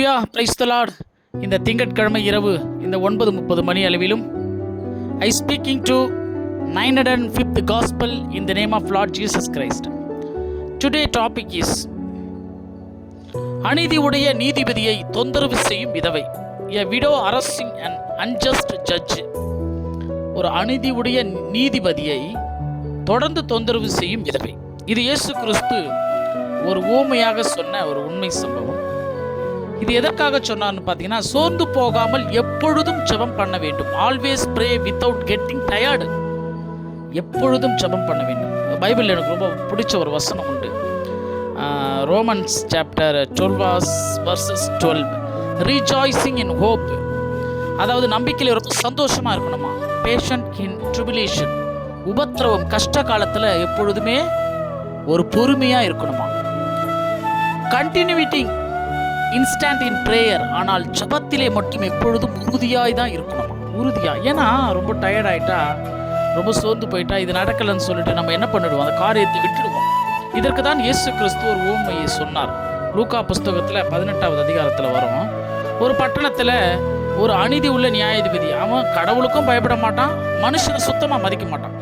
Hallelujah, praise the Lord. இந்த திங்கட்கிழமை இரவு இந்த 9:30 மணி அளவிலும் I speaking to 905th gospel in the name of Lord Jesus Christ. Today topic is அநீதி உடைய நீதிபதியை தொந்தரவு செய்யும் விதவை. A widow arresting an unjust judge. ஒரு அநீதி உடைய நீதிபதியை தொடர்ந்து தொந்தரவு செய்யும் விதவை. இது இயேசு கிறிஸ்து ஒரு ஊமையாக சொன்ன ஒரு உண்மை சம்பவம். இது எதற்காக சொன்னார்னு பார்த்தீங்கன்னா, சோர்ந்து போகாமல் எப்பொழுதும் ஜெபம் பண்ண வேண்டும். Always pray without getting tired. எப்பொழுதும் ஜெபம் பண்ண வேண்டும். பைபிள் எனக்கு ரொம்ப பிடிச்ச ஒரு வசனம் உண்டு. Romans chapter 12:12 rejoicing in hope. அதாவது நம்பிக்கையில் ரொம்ப சந்தோஷமாக இருக்கணுமா. Patient in tribulation. உபத்திரவம் கஷ்ட காலத்தில் எப்பொழுதுமே ஒரு பொறுமையாக இருக்கணுமா. Continuing instant in prayer. ஆனால் ஜபத்திலே மட்டும் எப்பொழுதும் உறுதியாய் தான் இருக்கணுமா. உறுதியாக. ஏன்னா ரொம்ப டயர்ட் ஆகிட்டா, ரொம்ப சோர்ந்து போயிட்டா, இது நடக்கலைன்னு சொல்லிட்டு நம்ம என்ன பண்ணிடுவோம், அந்த காரியத்தை விட்டுடுவோம். இதற்கு தான் இயேசு கிறிஸ்து ஒரு ஊமையை சொன்னார். லூக்கா புஸ்தகத்தில் 18வது அதிகாரத்தில் வரும். ஒரு பட்டணத்தில் ஒரு அநீதி உள்ள நியாயாதிபதி. அவன் கடவுளுக்கும் பயப்பட மாட்டான், மனுஷனை சுத்தமாக மதிக்க மாட்டான்.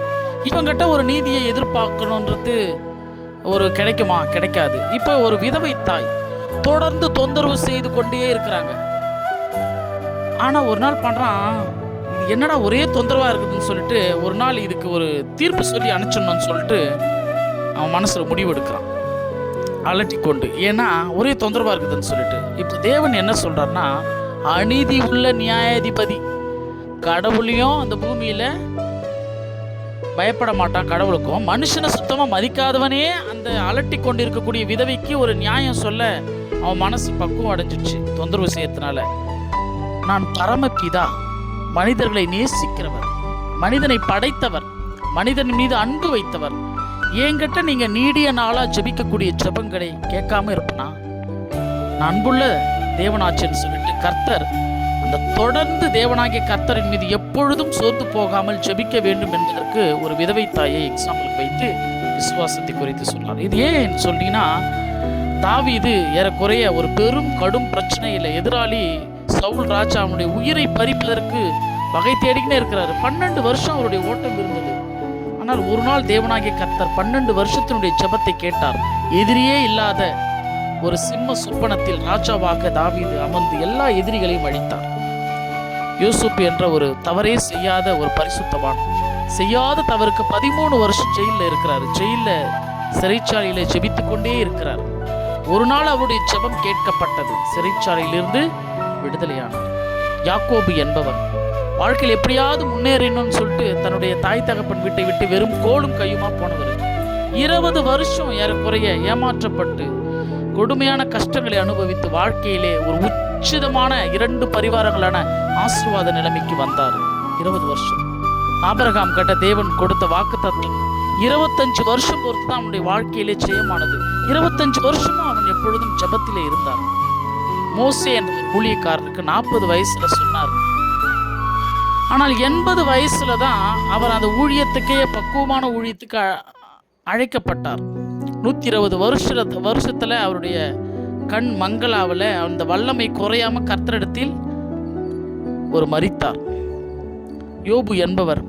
இவங்கிட்ட ஒரு நீதியை எதிர்பார்க்கணுன்றது ஒரு கிடைக்குமா? கிடைக்காது. இப்போ ஒரு விதவை தாய் தொடர்ந்து தொந்தரவு செய்து கொண்டே இருக்கிறாங்க. ஆனால் ஒரு நாள் பண்ணுறான், இது என்னடா ஒரே தொந்தரவாக இருக்குதுன்னு சொல்லிட்டு ஒரு நாள் இதுக்கு ஒரு தீர்ப்பு சொல்லி அனுப்பிச்சிடணும்னு சொல்லிட்டு அவன் மனசில் முடிவு எடுக்கிறான், அலட்டி கொண்டு. ஏன்னா ஒரே தொந்தரவாக இருக்குதுன்னு சொல்லிட்டு. இப்போ தேவன் என்ன சொல்கிறாருன்னா, அநீதி உள்ள நியாயாதிபதி. கடவுளையும் அந்த பூமியில் பயப்பட மாட்டான், கடவுளுக்கும் மனுஷனை சுத்தமாக மதிக்காதவனே அந்த அலட்டி கொண்டு இருக்கக்கூடிய விதவைக்கு ஒரு நியாயம் சொல்ல அவன் மனசு பக்குவம் அடைஞ்சிடுச்சு தொந்தரவு செய்யறதுனால. நான் பரமபிதா, மனிதர்களை நேசிக்கிறவர், மனிதனை படைத்தவர், மனிதன் மீது அன்பு வைத்தவர். என்கிட்ட நீங்க நீடிய நாளா ஜெபிக்கக்கூடிய ஜெபங்களை கேட்காம இருப்பனா? நான் அன்புள்ள தேவனாச்சன்னு சொல்லிட்டு கர்த்தர் அந்த தொடர்ந்து தேவனாகிய கர்த்தரின் மீது எப்பொழுதும் சோர்ந்து போகாமல் ஜெபிக்க வேண்டும் என்பதற்கு ஒரு விதவை தாயை எக்ஸாம்பிள் வைத்து விசுவாசத்தை குறித்து சொன்னார். இது ஏன் சொல்லிங்கன்னா, தாவீது ஏறக்குறைய ஒரு பெரும் கடும் பிரச்சனையில் எதிராளி சவுல் ராஜா அவனுடைய உயிரை பறிப்பதற்கு வகை தேடிக்கினே இருக்கிறாரு. 12 வருஷம் அவருடைய ஓட்டம் இருந்தது. ஆனால் ஒரு நாள் தேவனாகிய கர்த்தர் 12 வருஷத்தினுடைய ஜெபத்தை கேட்டார். எதிரியே இல்லாத ஒரு சிம்ம சுப்பனத்தில் ராஜாவாக தாவீது அமர்ந்து எல்லா எதிரிகளையும் அழித்தார். யூசுப் என்ற ஒரு தவறே செய்யாத ஒரு பரிசுத்தவான் செய்யாத தவறுக்கு 13 வருஷம் ஜெயிலில் இருக்கிறார். ஜெயிலில் சிறைச்சாலையில ஜெபித்து கொண்டே இருக்கிறார். ஒரு நாள் அவருடைய ஜெபம் கேட்கப்பட்டது. சிறைச்சாலையிலிருந்து விடுதலையானார். யாக்கோபு என்பவர் வாழ்க்கையில் எப்படியாவது முன்னேறணும்னு சொல்லிட்டு தன்னுடைய தாய் தகப்பன் வீட்டை விட்டு வெறும் கோலும் கையுமா போனவர். 20 வருஷம் ஏறக்குறைய ஏமாற்றப்பட்டு கொடுமையான கஷ்டங்களை அனுபவித்து வாழ்க்கையிலே ஒரு உச்சிதமான 2 பரிவாரங்களான ஆசீர்வாத நிலைமைக்கு வந்தார். 20 வருஷம். ஆபிரகாம் கிட்ட தேவன் கொடுத்த வாக்குத்தத்தம் 25 வருஷம் பொறுத்து தான் அவனுடைய வாழ்க்கையிலே ஜெயமானது. 25 வருஷமும் அவன் எப்பொழுதும் ஜெபத்திலே இருந்தார். மோசே என்ற ஊழியக்காரனுக்கு 40 வயசுல சொன்னார். ஆனால் 80 வயசுல தான் அவர் அந்த ஊழியத்துக்கே பக்குவமான ஊழியத்துக்கு அழைக்கப்பட்டார். 120 வருஷத்துல அவருடைய கண் மங்களாவில் அந்த வல்லமை குறையாம கர்த்தரிடத்தில் ஒரு மரித்தார். யோபு என்பவர்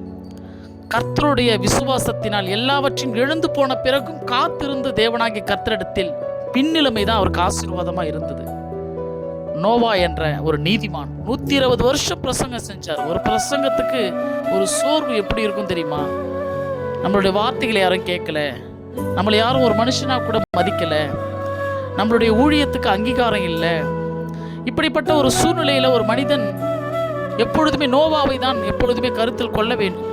கர்த்தருடைய விசுவாசத்தினால் எல்லாவற்றையும் எழுந்து போன பிறகும் காத்திருந்து தேவனாகிய கர்த்தரிடத்தில் பின்னிலைமை தான் அவருக்கு ஆசீர்வாதமா இருந்தது. நோவா என்ற ஒரு நீதிமான் 120 வருஷம் பிரசங்கம் செஞ்சார். ஒரு பிரசங்கத்துக்கு ஒரு சோர்வு எப்படி இருக்கும் தெரியுமா? நம்மளுடைய வார்த்தைகளை யாரும் கேட்கல, நம்மளை யாரும் ஒரு மனுஷனா கூட மதிக்கல, நம்மளுடைய ஊழியத்துக்கு அங்கீகாரம் இல்லை. இப்படிப்பட்ட ஒரு சூழ்நிலையில ஒரு மனிதன் எப்பொழுதுமே நோவாவை தான் எப்பொழுதுமே கருத்தில் கொள்ள வேண்டும்.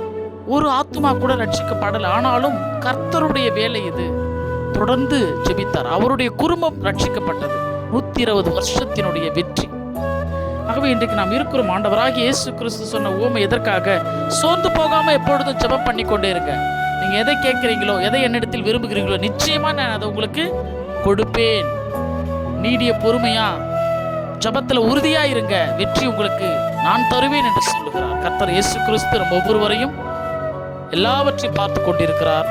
ஒரு ஆத்மா கூட ரட்சிக்கப்படலை. ஆனாலும் கர்த்தருடைய வேலை இது. தொடர்ந்து ஜெபித்தார். அவருடைய குடும்பம் ரட்சிக்கப்பட்டது. 120 வருஷத்தினுடைய வெற்றி. ஆகவே இன்றைக்கு நாம் இருக்கிறோம். ஆண்டவராகிய இயேசு கிறிஸ்து சொன்ன ஊமை எதற்காக? சோர்ந்து போகாம எப்பொழுதும் ஜெபம் பண்ணி கொண்டே இருக்க. நீங்க எதை கேட்கிறீங்களோ, எதை என்னிடத்தில் விரும்புகிறீங்களோ, நிச்சயமா நான் அதை உங்களுக்கு கொடுப்பேன். நீடிய பொறுமையா ஜெபத்துல உறுதியா இருங்க, வெற்றி உங்களுக்கு நான் தருவேன் என்று சொல்லுகிறார் கர்த்தர் இயேசு கிறிஸ்து. நம்ம ஒவ்வொருவரையும் எல்லாவற்றையும் பார்த்து கொண்டிருக்கிறார்.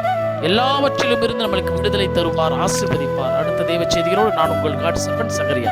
எல்லாவற்றிலும் இருந்து நம்மளுக்கு விடுதலை தருவார், ஆசீர்வதிப்பார். அடுத்த தேவ செய்திகளோடு நான் உங்கள் காட் சகரியா.